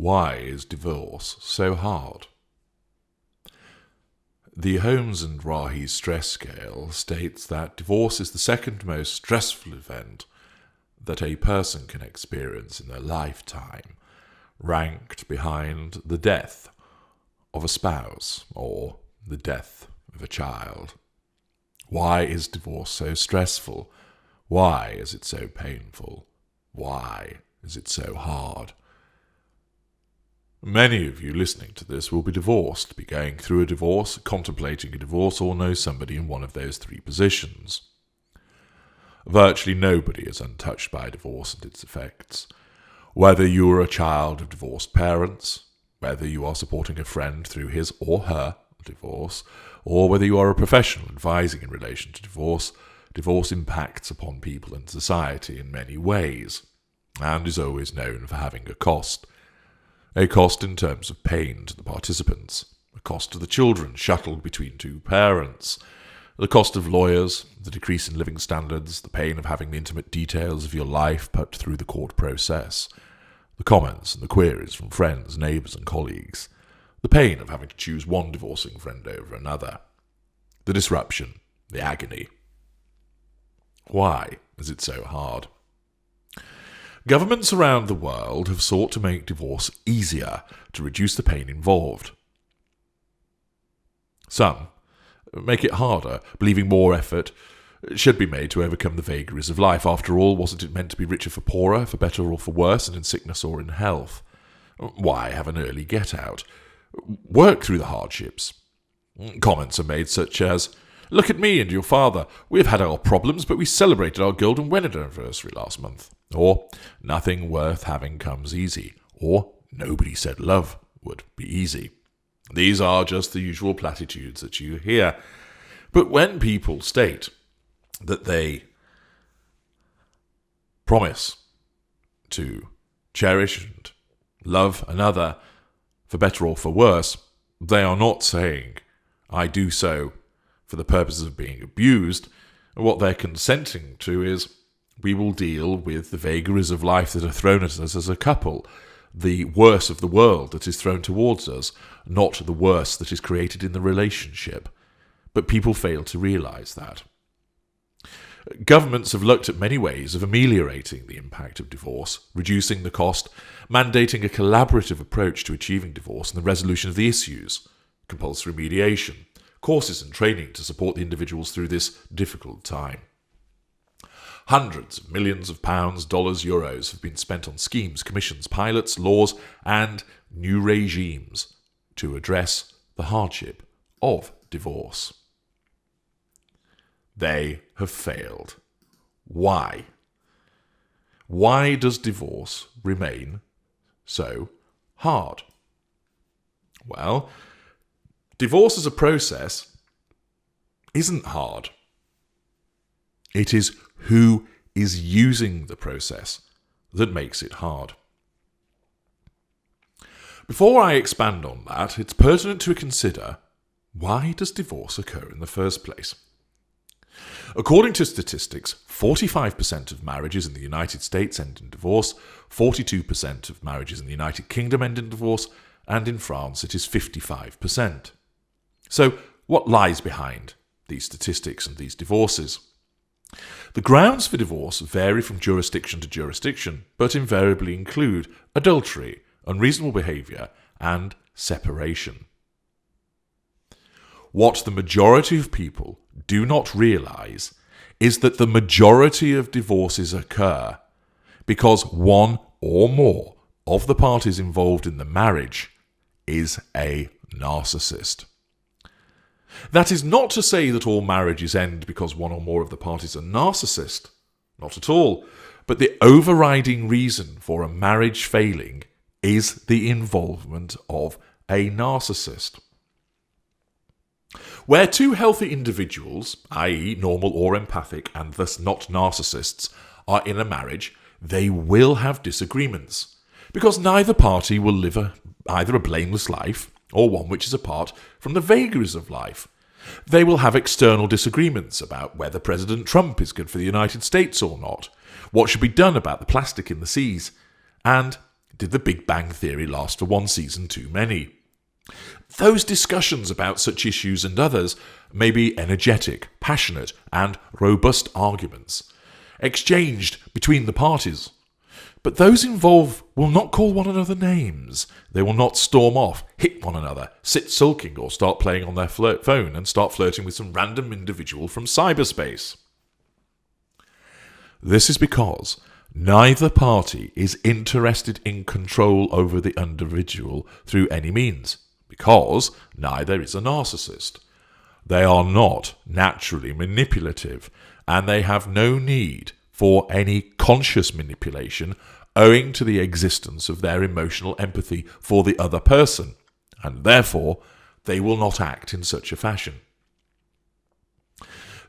Why is divorce so hard? The Holmes and Rahi stress scale states that divorce is the second most stressful event that a person can experience in their lifetime, ranked behind the death of a spouse or the death of a child. Why is divorce so stressful? Why is it so painful? Why is it so hard? Many of you listening to this will be divorced, be going through a divorce, contemplating a divorce, or know somebody in one of those three positions. Virtually nobody is untouched by divorce and its effects. Whether you are a child of divorced parents, whether you are supporting a friend through his or her divorce, or whether you are a professional advising in relation to divorce, divorce impacts upon people and society in many ways, and is always known for having a cost. A cost in terms of pain to the participants, a cost to the children shuttled between two parents, the cost of lawyers, the decrease in living standards, the pain of having the intimate details of your life put through the court process, the comments and the queries from friends, neighbours and colleagues, the pain of having to choose one divorcing friend over another, the disruption, the agony. Why is it so hard? Governments around the world have sought to make divorce easier to reduce the pain involved. Some make it harder, believing more effort should be made to overcome the vagaries of life. After all, wasn't it meant to be richer for poorer, for better or for worse, and in sickness or in health? Why have an early get-out? Work through the hardships. Comments are made such as, "Look at me and your father. We have had our problems, but we celebrated our golden wedding anniversary last month." Or, "Nothing worth having comes easy." Or, "Nobody said love would be easy." These are just the usual platitudes that you hear. But when people state that they promise to cherish and love another for better or for worse, they are not saying, "I do so for the purposes of being abused." What they're consenting to is, we will deal with the vagaries of life that are thrown at us as a couple, the worst of the world that is thrown towards us, not the worst that is created in the relationship. But people fail to realise that. Governments have looked at many ways of ameliorating the impact of divorce, reducing the cost, mandating a collaborative approach to achieving divorce and the resolution of the issues, compulsory mediation, courses and training to support the individuals through this difficult time. Hundreds of millions of pounds, dollars, euros have been spent on schemes, commissions, pilots, laws, and new regimes to address the hardship of divorce. They have failed. Why? Why does divorce remain so hard? Well, divorce as a process isn't hard. It is who is using the process that makes it hard. Before I expand on that, it's pertinent to consider, why does divorce occur in the first place? According to statistics, 45% of marriages in the United States end in divorce, 42% of marriages in the United Kingdom end in divorce, and in France it is 55%. So, what lies behind these statistics and these divorces? The grounds for divorce vary from jurisdiction to jurisdiction, but invariably include adultery, unreasonable behaviour, and separation. What the majority of people do not realise is that the majority of divorces occur because one or more of the parties involved in the marriage is a narcissist. That is not to say that all marriages end because one or more of the parties are narcissist. Not at all. But the overriding reason for a marriage failing is the involvement of a narcissist. Where two healthy individuals, i.e. normal or empathic and thus not narcissists, are in a marriage, they will have disagreements, because neither party will live either a blameless life or one which is apart from the vagaries of life. They will have external disagreements about whether President Trump is good for the United States or not, what should be done about the plastic in the seas, and did the Big Bang Theory last for one season too many? Those discussions about such issues and others may be energetic, passionate, and robust arguments, exchanged between the parties. But those involved will not call one another names. They will not storm off, hit one another, sit sulking, or start playing on their phone and start flirting with some random individual from cyberspace. This is because neither party is interested in control over the individual through any means, because neither is a narcissist. They are not naturally manipulative, and they have no need for any conscious manipulation owing to the existence of their emotional empathy for the other person, and therefore they will not act in such a fashion.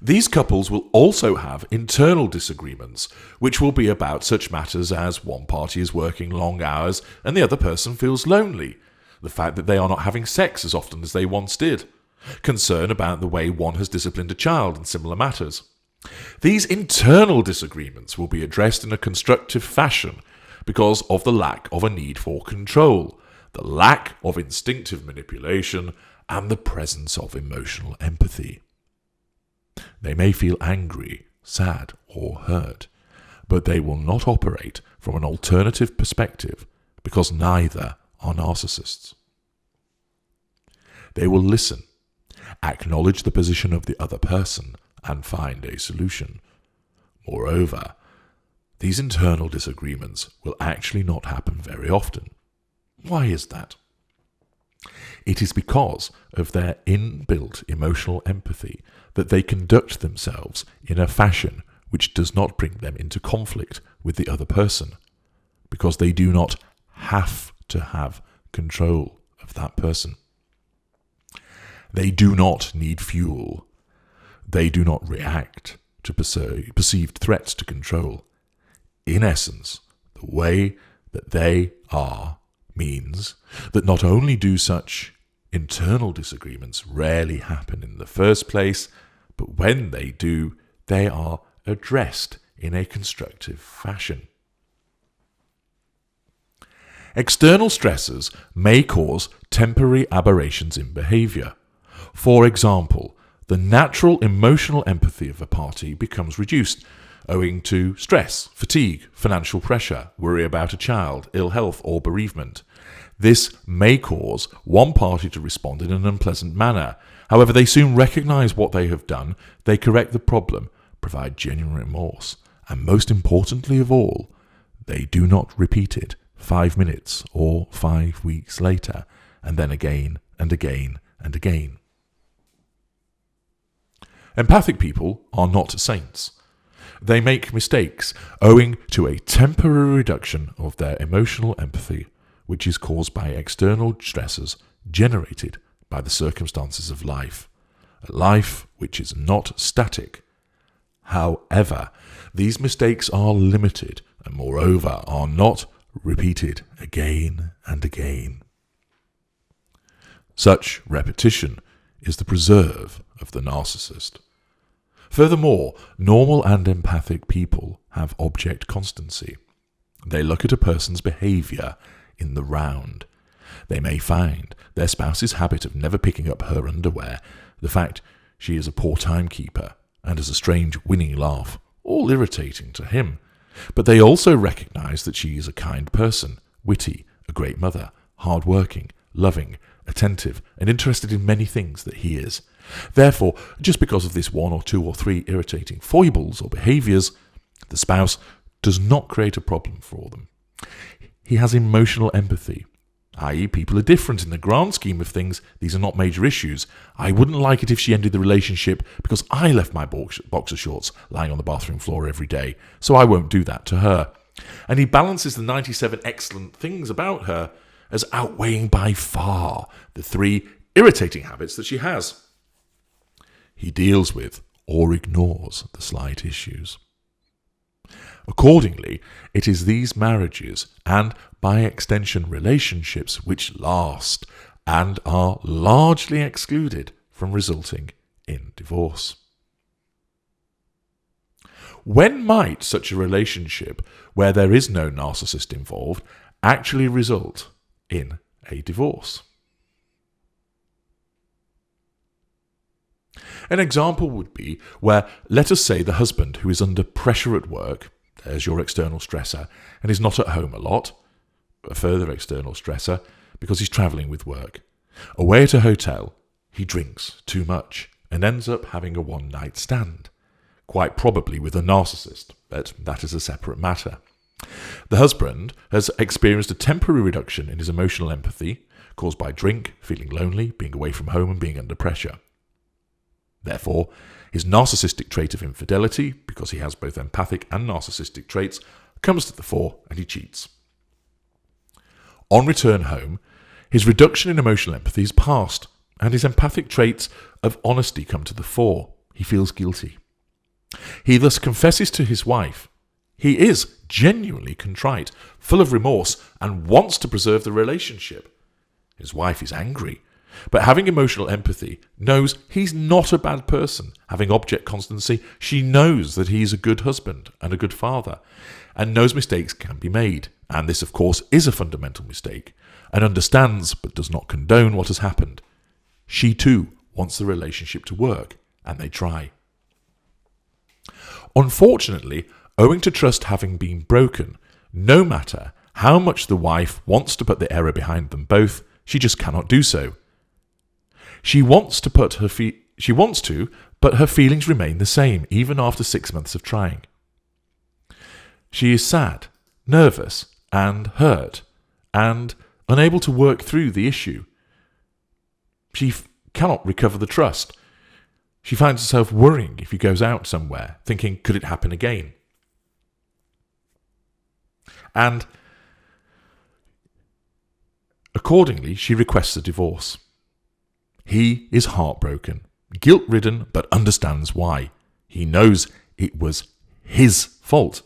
These couples will also have internal disagreements, which will be about such matters as one party is working long hours and the other person feels lonely, the fact that they are not having sex as often as they once did, concern about the way one has disciplined a child, and similar matters. These internal disagreements will be addressed in a constructive fashion because of the lack of a need for control, the lack of instinctive manipulation, and the presence of emotional empathy. They may feel angry, sad, or hurt, but they will not operate from an alternative perspective because neither are narcissists. They will listen, acknowledge the position of the other person, and find a solution. Moreover, these internal disagreements will actually not happen very often. Why is that? It is because of their inbuilt emotional empathy that they conduct themselves in a fashion which does not bring them into conflict with the other person, because they do not have to have control of that person. They do not need fuel. They do not react to perceived threats to control. In essence, the way that they are means that not only do such internal disagreements rarely happen in the first place, but when they do, they are addressed in a constructive fashion. External stressors may cause temporary aberrations in behaviour. For example, the natural emotional empathy of a party becomes reduced owing to stress, fatigue, financial pressure, worry about a child, ill health, or bereavement. This may cause one party to respond in an unpleasant manner. However, they soon recognise what they have done, they correct the problem, provide genuine remorse, and most importantly of all, they do not repeat it 5 minutes or 5 weeks later, and then again and again and again. Empathic people are not saints. They make mistakes owing to a temporary reduction of their emotional empathy, which is caused by external stresses generated by the circumstances of life, a life which is not static. However, these mistakes are limited and moreover are not repeated again and again. Such repetition is the preserve of the narcissist. Furthermore, normal and empathic people have object constancy. They look at a person's behaviour in the round. They may find their spouse's habit of never picking up her underwear, the fact she is a poor timekeeper, and has a strange winning laugh, all irritating to him. But they also recognise that she is a kind person, witty, a great mother, hard-working, loving, attentive, and interested in many things that he is. Therefore, just because of this 1 or 2 or 3 irritating foibles or behaviours, the spouse does not create a problem for them. He has emotional empathy, i.e. people are different in the grand scheme of things. These are not major issues. I wouldn't like it if she ended the relationship because I left my boxer shorts lying on the bathroom floor every day, so I won't do that to her. And he balances the 97 excellent things about her as outweighing by far the 3 irritating habits that she has. He deals with or ignores the slight issues. Accordingly, it is these marriages and, by extension, relationships which last and are largely excluded from resulting in divorce. When might such a relationship, where there is no narcissist involved, actually result in a divorce. An example would be where, let us say, the husband who is under pressure at work, there's your external stressor, and is not at home a lot, a further external stressor, because he's travelling with work. Away at a hotel, he drinks too much and ends up having a one-night stand, quite probably with a narcissist, but that is a separate matter. The husband has experienced a temporary reduction in his emotional empathy, caused by drink, feeling lonely, being away from home and being under pressure. Therefore, his narcissistic trait of infidelity, because he has both empathic and narcissistic traits, comes to the fore and he cheats. On return home, his reduction in emotional empathy is past, and his empathic traits of honesty come to the fore. He feels guilty. He thus confesses to his wife. He is genuinely contrite, full of remorse, and wants to preserve the relationship. His wife is angry, but having emotional empathy, knows he's not a bad person. Having object constancy, she knows that he's a good husband and a good father, and knows mistakes can be made. And this, of course, is a fundamental mistake, and understands but does not condone what has happened. She too wants the relationship to work, and they try. Unfortunately, owing to trust having been broken, no matter how much the wife wants to put the error behind them both, she just cannot do so. She wants to, but her feelings remain the same, even after 6 months of trying. She is sad, nervous, and hurt, and unable to work through the issue. She cannot recover the trust. She finds herself worrying if he goes out somewhere, thinking, could it happen again? And accordingly, she requests a divorce. He is heartbroken, guilt-ridden, but understands why. He knows it was his fault.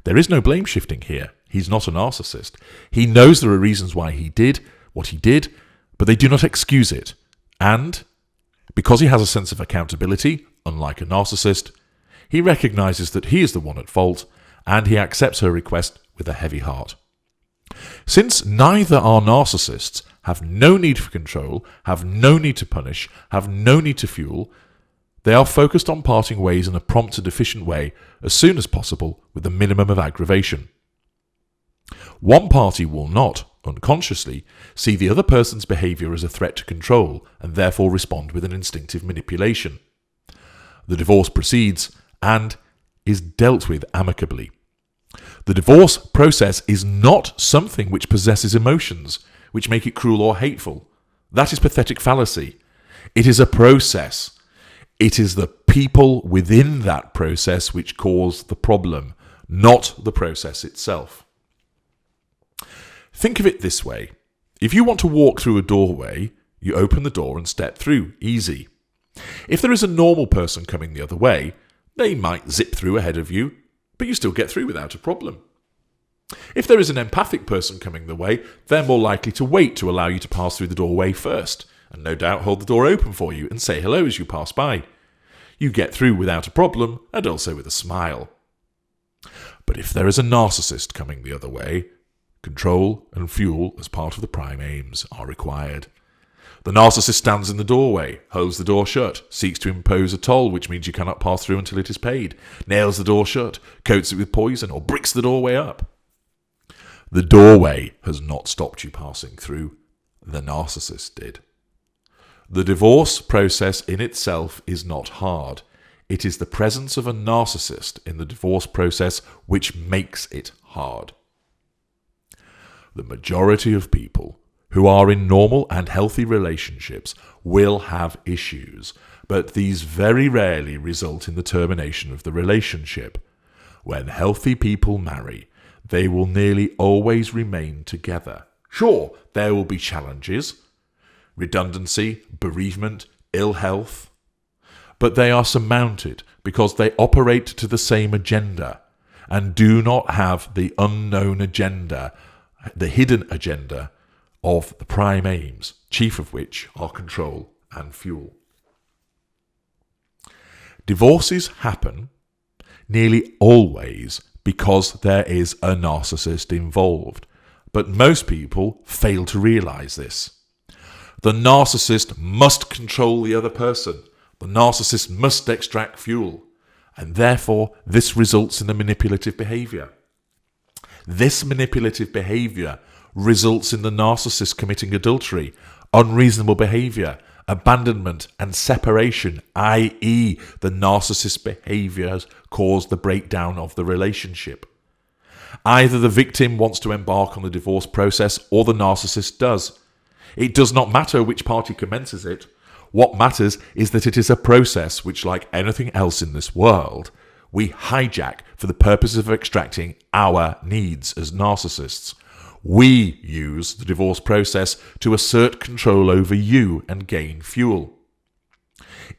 There is no blame shifting here. He's not a narcissist. He knows there are reasons why he did what he did, but they do not excuse it. And because he has a sense of accountability, unlike a narcissist, he recognizes that he is the one at fault, and he accepts her request with a heavy heart. Since neither are narcissists, have no need for control, have no need to punish, have no need to fuel, they are focused on parting ways in a prompt and efficient way as soon as possible with the minimum of aggravation. One party will not, unconsciously, see the other person's behaviour as a threat to control and therefore respond with an instinctive manipulation. The divorce proceeds and is dealt with amicably. The divorce process is not something which possesses emotions, which make it cruel or hateful. That is pathetic fallacy. It is a process. It is the people within that process which cause the problem, not the process itself. Think of it this way. If you want to walk through a doorway, you open the door and step through. Easy. If there is a normal person coming the other way, they might zip through ahead of you, but you still get through without a problem. If there is an empathic person coming the way, they're more likely to wait to allow you to pass through the doorway first, and no doubt hold the door open for you and say hello as you pass by. You get through without a problem, and also with a smile. But if there is a narcissist coming the other way, control and fuel as part of the prime aims are required. The narcissist stands in the doorway, holds the door shut, seeks to impose a toll, which means you cannot pass through until it is paid, nails the door shut, coats it with poison, or bricks the doorway up. The doorway has not stopped you passing through. The narcissist did. The divorce process in itself is not hard. It is the presence of a narcissist in the divorce process which makes it hard. The majority of people who are in normal and healthy relationships will have issues, but these very rarely result in the termination of the relationship. When healthy people marry, they will nearly always remain together. Sure, there will be challenges, redundancy, bereavement, ill health, but they are surmounted because they operate to the same agenda and do not have the unknown agenda, the hidden agenda of the prime aims, chief of which are control and fuel. Divorces happen nearly always because there is a narcissist involved. But most people fail to realize this. The narcissist must control the other person. The narcissist must extract fuel. And therefore, this results in a manipulative behavior. This manipulative behavior results in the narcissist committing adultery, unreasonable behavior, abandonment and separation, i.e. the narcissist behaviors cause the breakdown of the relationship. Either the victim wants to embark on the divorce process or the narcissist does. It does not matter which party commences it. What matters is that it is a process which, like anything else in this world, we hijack for the purpose of extracting our needs as narcissists. We use the divorce process to assert control over you and gain fuel.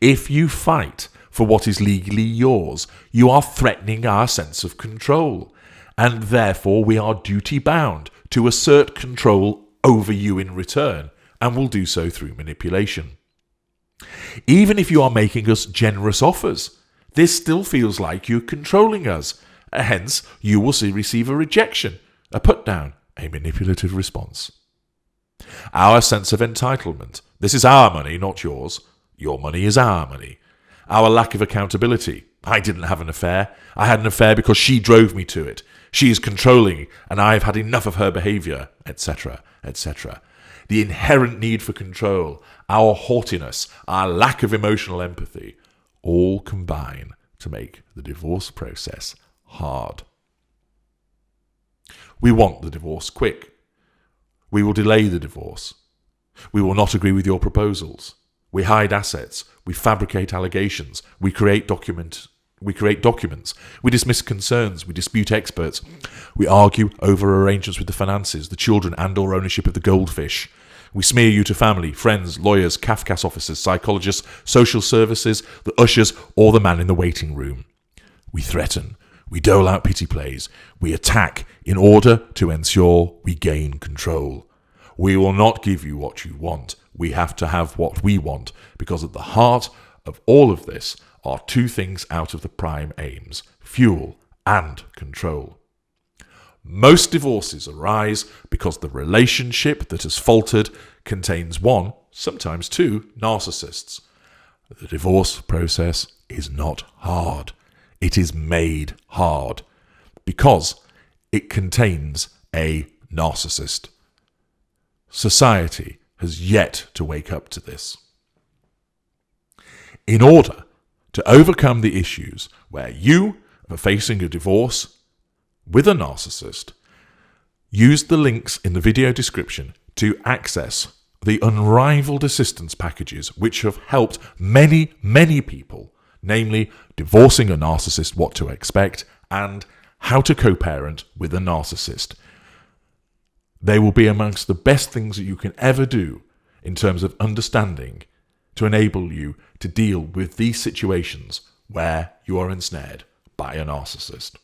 If you fight for what is legally yours, you are threatening our sense of control, and therefore we are duty-bound to assert control over you in return, and will do so through manipulation. Even if you are making us generous offers, this still feels like you're controlling us. Hence, you will receive a rejection, a put-down, a manipulative response. Our sense of entitlement. This is our money, not yours. Your money is our money. Our lack of accountability. I didn't have an affair. I had an affair because she drove me to it. She is controlling, and I have had enough of her behaviour, etc., etc. The inherent need for control, our haughtiness, our lack of emotional empathy, all combine to make the divorce process hard. We want the divorce quick. We will delay the divorce. We will not agree with your proposals. We hide assets. We fabricate allegations. We create documents. We dismiss concerns. We dispute experts. We argue over arrangements with the finances, the children and/or ownership of the goldfish. We smear you to family, friends, lawyers, CAFCAS officers, psychologists, social services, the ushers, or the man in the waiting room. We threaten. We dole out pity plays. We attack in order to ensure we gain control. We will not give you what you want. We have to have what we want, because at the heart of all of this are two things out of the prime aims: fuel and control. Most divorces arise because the relationship that has faltered contains one, sometimes two, narcissists. The divorce process is not hard. It is made hard because it contains a narcissist. Society has yet to wake up to this. In order to overcome the issues where you are facing a divorce with a narcissist, use the links in the video description to access the unrivaled assistance packages which have helped many, many people, namely Divorcing a Narcissist, What to Expect, and How to Co-Parent with a Narcissist. They will be amongst the best things that you can ever do in terms of understanding to enable you to deal with these situations where you are ensnared by a narcissist.